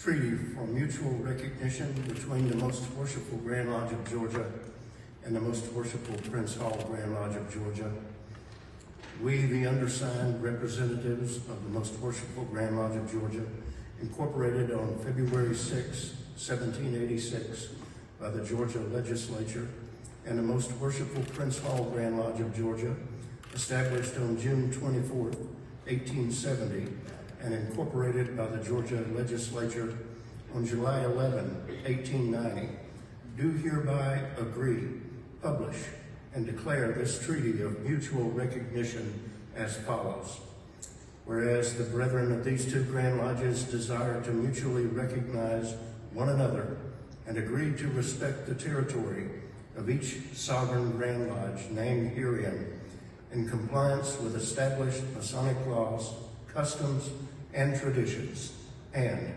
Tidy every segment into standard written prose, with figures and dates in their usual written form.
treaty for mutual recognition between the Most Worshipful Grand Lodge of Georgia and the Most Worshipful Prince Hall Grand Lodge of Georgia. We, the undersigned representatives of the Most Worshipful Grand Lodge of Georgia, incorporated on February 6, 1786 by the Georgia Legislature, and the Most Worshipful Prince Hall Grand Lodge of Georgia, established on June 24, 1870, and incorporated by the Georgia Legislature on July 11, 1890, do hereby agree, publish, and declare this treaty of mutual recognition as follows. Whereas the brethren of these two Grand Lodges desire to mutually recognize one another and agree to respect the territory of each sovereign Grand Lodge named herein in compliance with established Masonic laws, customs, and traditions, and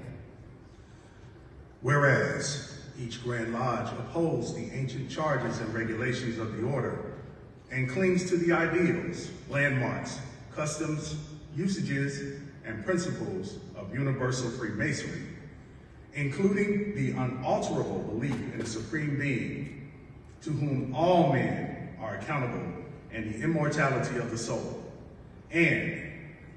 whereas each Grand Lodge upholds the ancient charges and regulations of the order and clings to the ideals, landmarks, customs, usages, and principles of universal Freemasonry, including the unalterable belief in a supreme being to whom all men are accountable and the immortality of the soul. And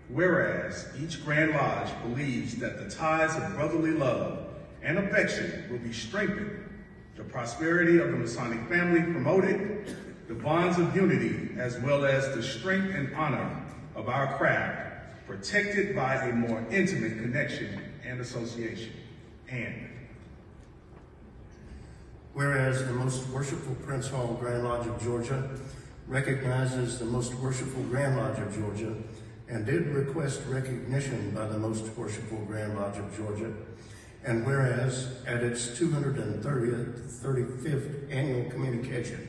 whereas each Grand Lodge believes that the ties of brotherly love and affection will be strengthened, the prosperity of the Masonic family promoted, the bonds of unity as well as the strength and honor of our craft protected by a more intimate connection and association. And whereas the Most Worshipful Prince Hall Grand Lodge of Georgia recognizes the Most Worshipful Grand Lodge of Georgia and did request recognition by the Most Worshipful Grand Lodge of Georgia, and whereas at its 235th annual communication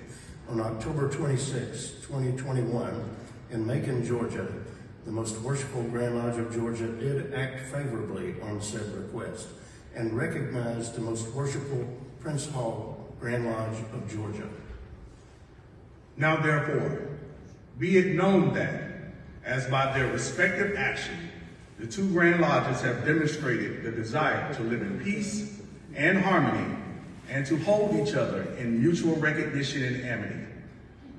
on October 26, 2021 in Macon, Georgia, the Most Worshipful Grand Lodge of Georgia did act favorably on said request and recognized the Most Worshipful Prince Hall Grand Lodge of Georgia. Now therefore, be it known that, as by their respective action, the two Grand Lodges have demonstrated the desire to live in peace and harmony and to hold each other in mutual recognition and amity.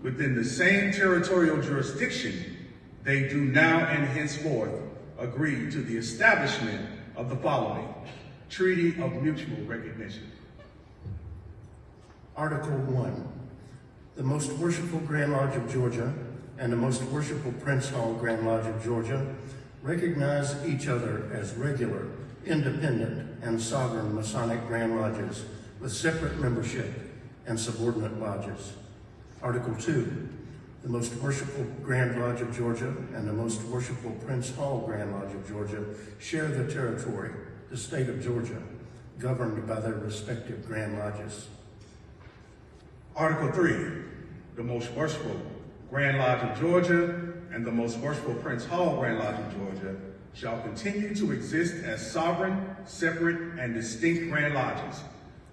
Within the same territorial jurisdiction, they do now and henceforth agree to the establishment of the following Treaty of Mutual Recognition. Article 1. The Most Worshipful Grand Lodge of Georgia and the Most Worshipful Prince Hall Grand Lodge of Georgia recognize each other as regular, independent, and sovereign Masonic Grand Lodges with separate membership and subordinate lodges. Article 2. The Most Worshipful Grand Lodge of Georgia and the Most Worshipful Prince Hall Grand Lodge of Georgia share the territory, the state of Georgia, governed by their respective Grand Lodges. Article 3. The Most Worshipful Grand Lodge of Georgia and the Most Worshipful Prince Hall Grand Lodge of Georgia shall continue to exist as sovereign, separate, and distinct Grand Lodges,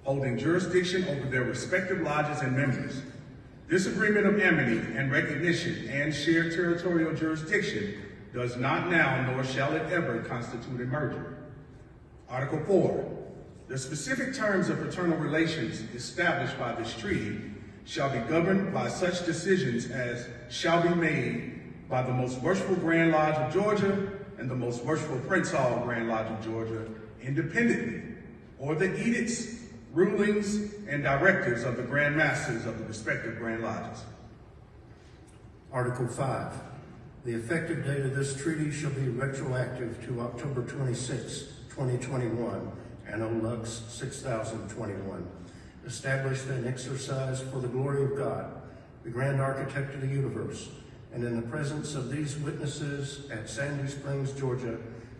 holding jurisdiction over their respective lodges and members. This agreement of amity and recognition and shared territorial jurisdiction does not now, nor shall it ever, constitute a merger. Article 4. The specific terms of fraternal relations established by this treaty shall be governed by such decisions as shall be made by the Most Worshipful Grand Lodge of Georgia and the Most Worshipful Prince Hall Grand Lodge of Georgia independently, or the edicts, rulings, and directives of the Grand Masters of the respective Grand Lodges. Article 5. The effective date of this treaty shall be retroactive to October 26, 2021, Anno Lux 6021, established and exercised for the glory of God, the Grand Architect of the universe, and in the presence of these witnesses at Sandy Springs, Georgia,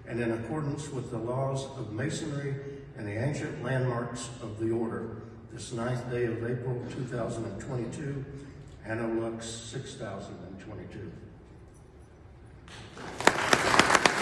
and in accordance with the laws of Masonry and the ancient landmarks of the order, this 9th day of April 2022, Anno Lux 6022.